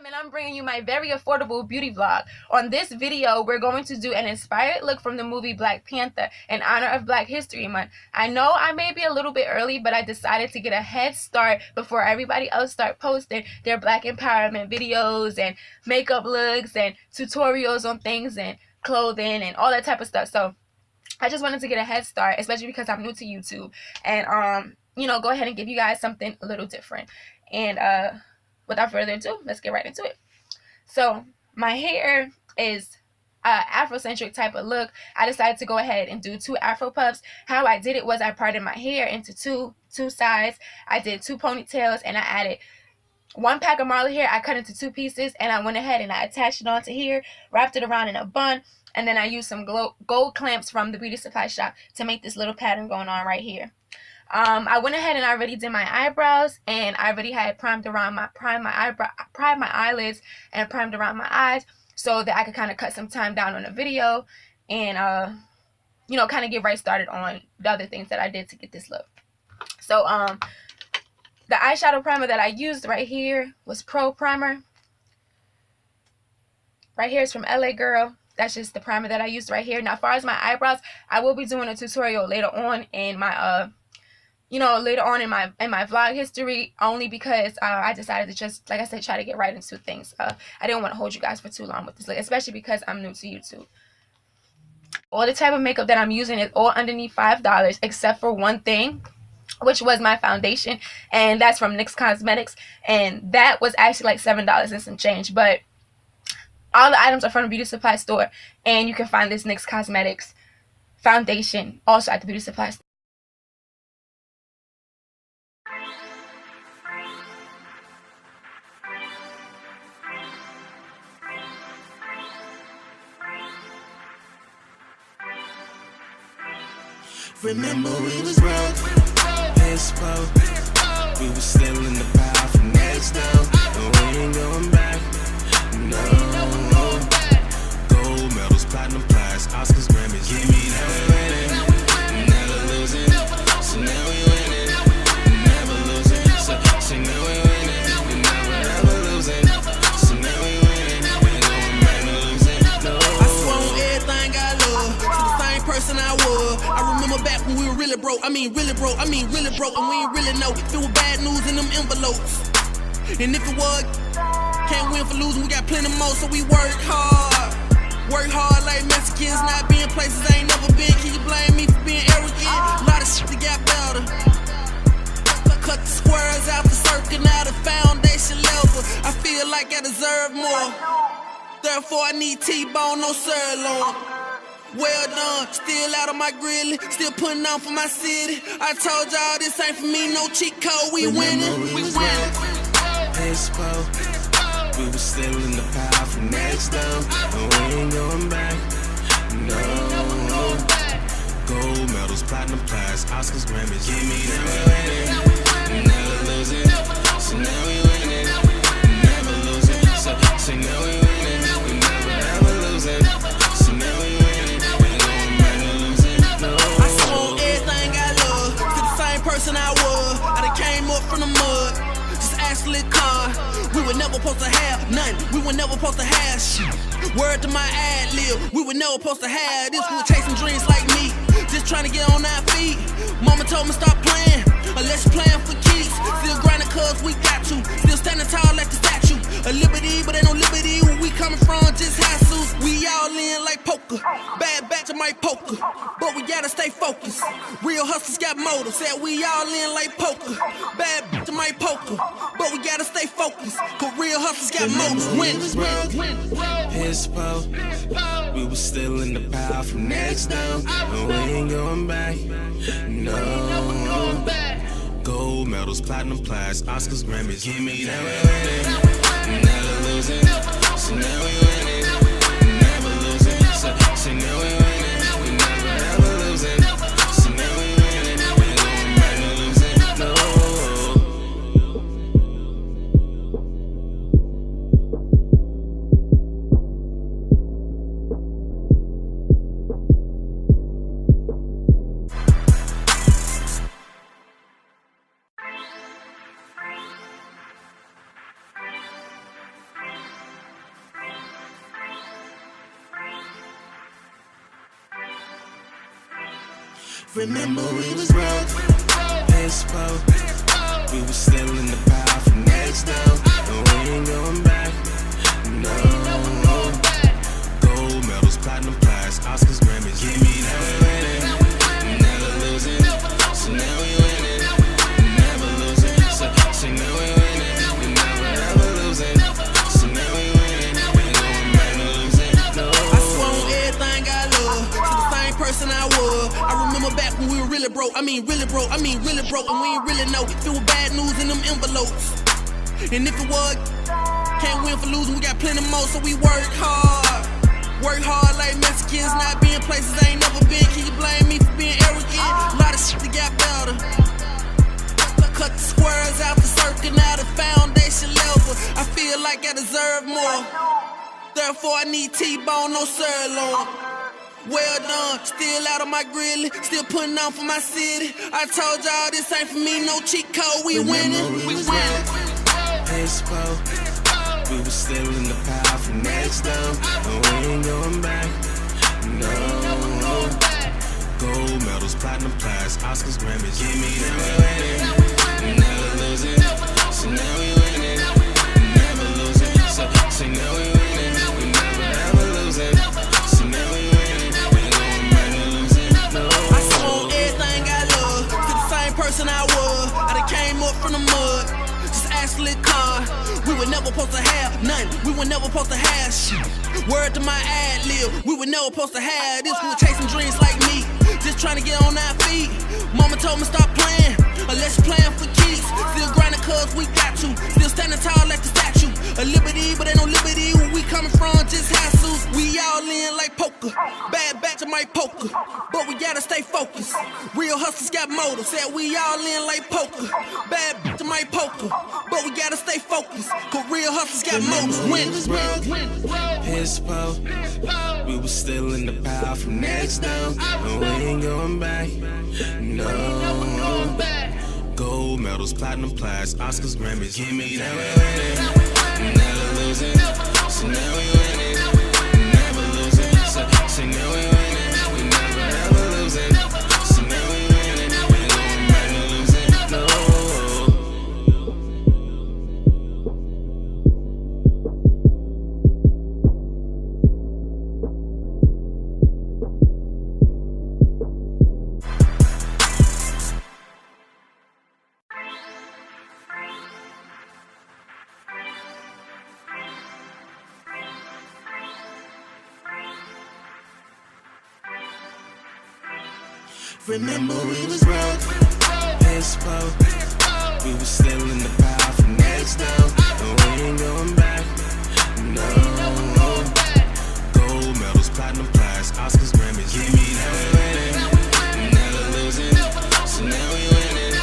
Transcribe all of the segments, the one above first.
And I'm bringing you my very affordable beauty vlog. On this video, we're going to do an inspired look from the movie Black Panther in honor of Black History Month. I know I may be a little bit early, but I decided to get a head start before everybody else start posting their Black empowerment videos and makeup looks and tutorials on things and clothing and all that type of stuff. So I just wanted to get a head start, especially because I'm new to YouTube, and go ahead and give you guys something a little different. And without further ado, let's get right into it. So my hair is Afrocentric type of look. I decided to go ahead and do 2 Afro puffs. How I did it was I parted my hair into two sides. I did 2 ponytails, and I added 1 pack of Marley hair. I cut into 2 pieces, and I went ahead and I attached it onto here, wrapped it around in a bun, and then I used some gold clamps from the beauty supply shop to make this little pattern going on right here. I went ahead and I already did my eyebrows, and I already had primed my eyelids and primed around my eyes so that I could kind of cut some time down on the video and kind of get right started on the other things that I did to get this look. So the eyeshadow primer that I used right here was Pro Primer. Right here is from LA Girl. That's just the primer that I used right here. Now, as far as my eyebrows, I will be doing a tutorial later on in my later on in my vlog history, only because I decided to just, like I said, try to get right into things. I didn't want to hold you guys for too long with this look, especially because I'm new to YouTube. All the type of makeup that I'm using is all underneath $5, except for one thing, which was my foundation, and that's from NYX Cosmetics, and that was actually like $7 and some change. But all the items are from the beauty supply store, and you can find this NYX Cosmetics foundation also at the beauty supply store. Remember we was broke, spoke. We was still in the power from next down, and we ain't going back. No, gold medals, platinum plaques, Oscars, Grammys. Give me that we winning, never losing. So now we winning, never losing. So now we winning, never ever losing. So now we winning, ain't going back to losing. No, I swear on everything I love, to the same person I was. I remember back when we were really broke. I mean really broke, and we ain't really know if it was bad news in them envelopes. And if it was, can't win for losing, we got plenty more, so we work hard. Work hard like Mexicans, not being places I ain't never been. Can you blame me for being arrogant? A lot of shit that got better. Cut the squares out the circle, now the foundation level. I feel like I deserve more. Therefore I need T-bone, no sirloin. Well done, still out of my grill, still putting on for my city. I told y'all this ain't for me, no cheat code, we winning. We winning. We was still in the power from next down, and we ain't going back. No, gold medals, platinum plaques, Oscars, Grammys. Give me that we winning, never losing. So now we winning, never losing. So now we winning, we never ever losing. So now we winning, ain't going back to losing. No, I saw everything I love, to the same person I was. I done came up from the mud. Ashley Carr, we were never supposed to have nothing. We were never supposed to have shit. Word to my ad lib, we were never supposed to have this. We were chasing dreams like me, just trying to get on our feet. Mama told me stop playing, unless you're playing for keeps. Still grinding cause we got to, still standing tall like the statue. A liberty, but ain't no liberty where we coming from, just hassles. We all in like poker, bad batch of my poker, but we gotta stay focused. Real hustlers got motives, said we all in like poker, bad batch of my poker, but we gotta stay focused, cause real hustlers got motives. We was still in the power from next down, and we ain't going back. No, gold medals, platinum plaques, Oscars, Grammys. Give me that we winning, never losing. So now we winning, never losing. So now we winning, we never ever losing. So now we winning, ain't going back to losing. No. Remember we was broke, exposed. We was still in the power from next door. And we ain't going back, no. Gold medals, platinum plaques, Oscars, Grammys. Give me that we winning, never losing. So now we winning, never losing. So now we winning, never ever losing. So now we winning, ain't going back to losing. No. I swear on everything I love, to the same person I was. I remember back when we were really broke. I mean really broke, and we ain't really know if it was bad news in them envelopes. And if it was, can't win for losing, we got plenty more, so we work hard. Work hard like Mexicans, not being places I ain't never been. Can you blame me for being arrogant? A lot of shit that got better. Cut the squares out the circle, now the foundation level. I feel like I deserve more. Therefore I need T-bone, no sirloin. Well done, still out of my grill, still putting on for my city. I told y'all this ain't for me, no cheat code, we winning, we winning. Expo, we was still in the power from next door. And we ain't going back, no. Gold medals, platinum plaques, Oscars, Grammys. Give me that we winning, never losing. So now we winning, never losing. So now we winning, we never ever losing. So now we winning, ain't going back to losing, no. I swore on everything I love, to the same person I was. I done came up from the mud, just ask Lil' Con. We were never supposed to have nothing, we were never supposed to have shit. Word to my ad-lib, we were never supposed to have this. We were chasing dreams like me, just trying to get on our feet. Mama told me stop playing, unless you playing for keeps. Still grinding cause we got to, still standing tall like the statue. A liberty, but ain't no liberty where we coming from, just hassles. We all in like poker, bad batch of my poker, but we gotta stay focused. Real hustlers got motives, said we all in like poker, bad batch of my poker, but we gotta stay focused. Cause real hustlers got motives, win. Expo, we was still in the power from next door. And we ain't going back, no. Gold medals, platinum plaques, Oscars, Grammys. Give me that we winning, never losing. So now we winning, never losing. So now we winning, we never ever losing. So now we winning, ain't going back to losing, no. Remember we was broke, expo. We was still in the power from next door. And we ain't going back, no. Gold medals, platinum plaques, Oscars, Grammys. Give me that we winning, never losing. So now we winning,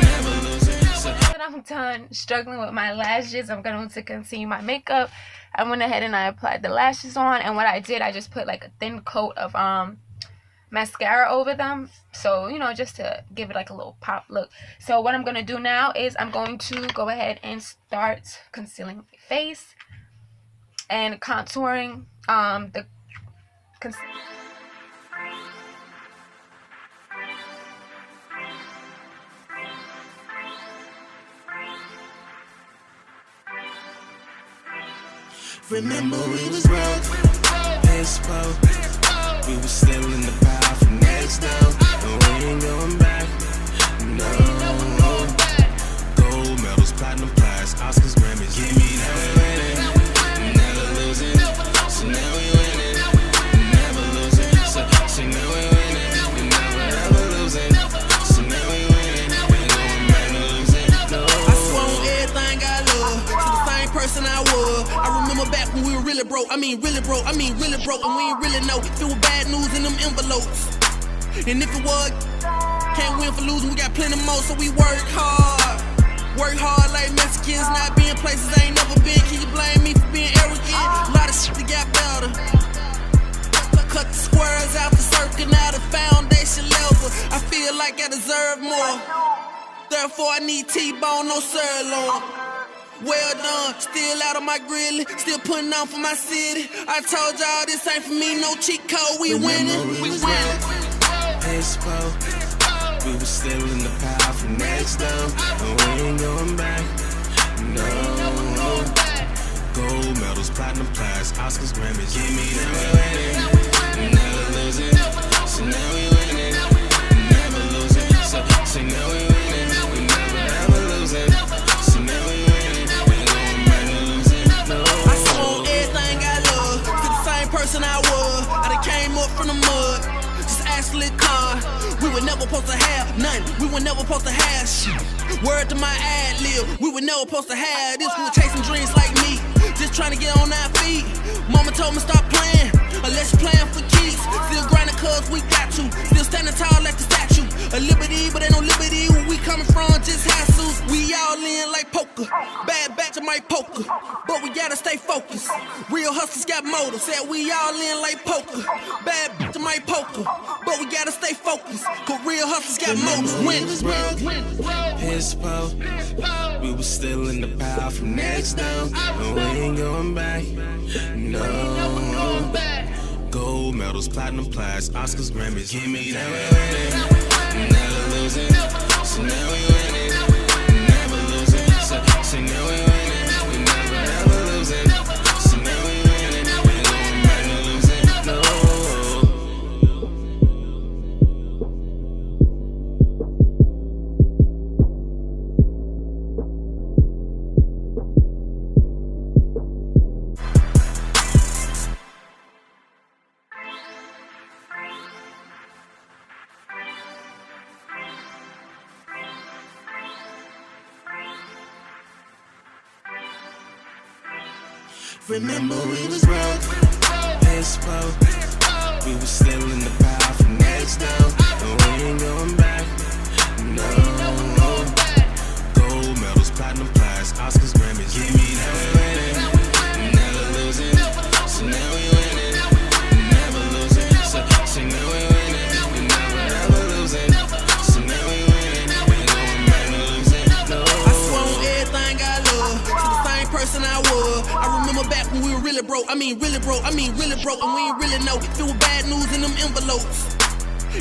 never losing. Now that I'm done struggling with my lashes, I'm going to continue my makeup. I went ahead and I applied the lashes on, and what I did, I just put like a thin coat of mascara over them, so you know, just to give it like a little pop look. So what I'm gonna do now is I'm going to go ahead and start concealing my face and contouring the concealer. Remember we was broke, expo. We was still in the power from next door. And we ain't going back, no. Gold medals, platinum plaques, Oscars, Grammys. Give me that we winning, never losing. So now we winning, never losing. So now we winning, we never ever losing. So now we winning, ain't going back to losing, no. I swear on everything I love, to the same person I was. I remember back when we were really broke, I mean really broke, and we ain't really know if it was bad news in them envelopes. And if it was, can't win for losing, we got plenty more, so we work hard. Work hard like Mexicans, not being places I ain't never been. Can you blame me for being arrogant? A lot of shit that got better. Cut the squares out the circle, now the foundation level. I feel like I deserve more. Therefore I need T-bone, no sirloin. Well done, still out of my grill, still putting on for my city. I told y'all this ain't for me, no cheat code, we winning, we winning. Inspo. We was still in the pile from next down, and we ain't going back. No. Gold medals, platinum plaques, Oscars, Grammys. Give me that. Never losing. So now we winning. Never losing. So now we winning. We never ever losing. So now we winning. We going back to losing. No. I swore everything I love to the same person I was. I done came up from the mud. Just ask Lil Con. We were never supposed to have nothing. We were never supposed to have shit. Word to my ad lib. We were never supposed to have this. We were chasing dreams like me. Just trying to get on our feet. Mama told me stop playing, unless you playing for keeps. Still grinding cause we got to. Still standing tall like the statue. A liberty, but ain't no liberty where we coming from, just hassles. We all in like poker. Bad batch of my poker, but we gotta stay focused. Real hustlers got motives. Said we all in like poker. Bad batch of my poker, but we gotta stay focused. Cause real hustlers got motives. Inspo. We was still in the pile from next down, and we ain't going back. No. Gold medals, platinum plaques, Oscars, Grammys. Give me that. Never losing. So now we winning. Never losing. So now we winning. We never ever losing. So now we winning. We going back to losing. No. Remember we was broke, Inspo. We was still in the pile from next down, and we ain't going back. No. Gold medals, platinum plaques, Oscars, Grammys. Give me that. Never losing. So now we winning. Never losing. So now we winning. We never ever losing. So now we winning. We going back to losing. No. I swear on everything I love to the same person I was. I remember back when we were really broke. I mean really broke, and we ain't really know if it was bad news in them envelopes.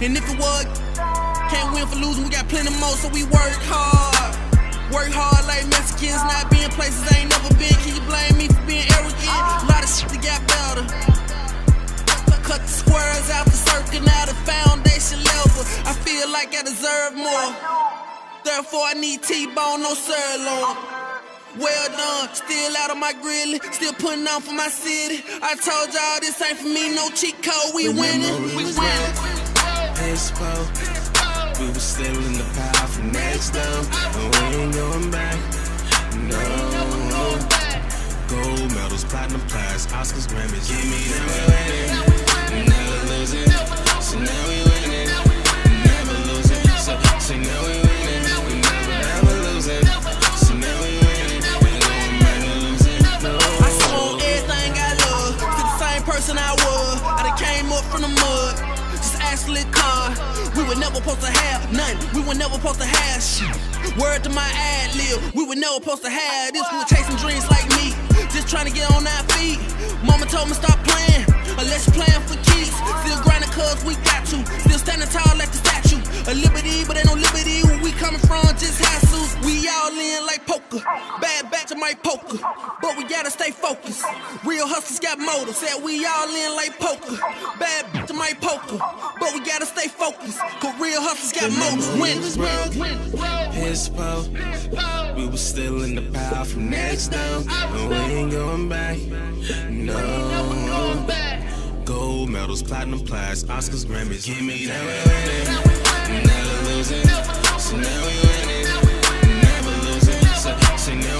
And if it was, can't win for losing, we got plenty more, so we work hard. Work hard like Mexicans, not being places I ain't never been. Can you blame me for being arrogant? A lot of shit that got better. Cut the squares out the circle, now the foundation level. I feel like I deserve more. Therefore I need T-bone, no sirloin. Well done, still out of my grill, still putting on for my city. I told y'all this ain't for me, no cheat code, we winning, we winning. Inspo. We was still in the pile from next down, and we ain't going back. No. Gold medals, platinum plaques, Oscars, Grammys. Give me that. Never losing. So now we winning. Never losing. So now we winning. We never ever losing. So now we winning. We going back to losing. No. I swore everything I love to the same person I was. I done came up from the mud. Just ask Lil Con. We were never supposed to have nothing. We were never supposed to have shit. Word to my ad lib. We were never supposed to have this. We were chasing dreams like me. Just trying to get on our feet. Mama told me stop playing, unless you playing for keeps. Still grinding cause we got to. Still standing tall like the statue. A liberty, but ain't no liberty where we coming from, just hassles. We all in like poker. Bad batch of my poker, but we gotta stay focused. Real hustlers got motives. Said we all in like poker. Bad batch of my poker, but we gotta stay focused. Cause real hustlers got motives. Inspo. We was still in the pile from next down, and we ain't going back. No. Gold medals, platinum plaques, Oscars, Grammys. Give me that. Never losing. So now we winning. Never losing. So now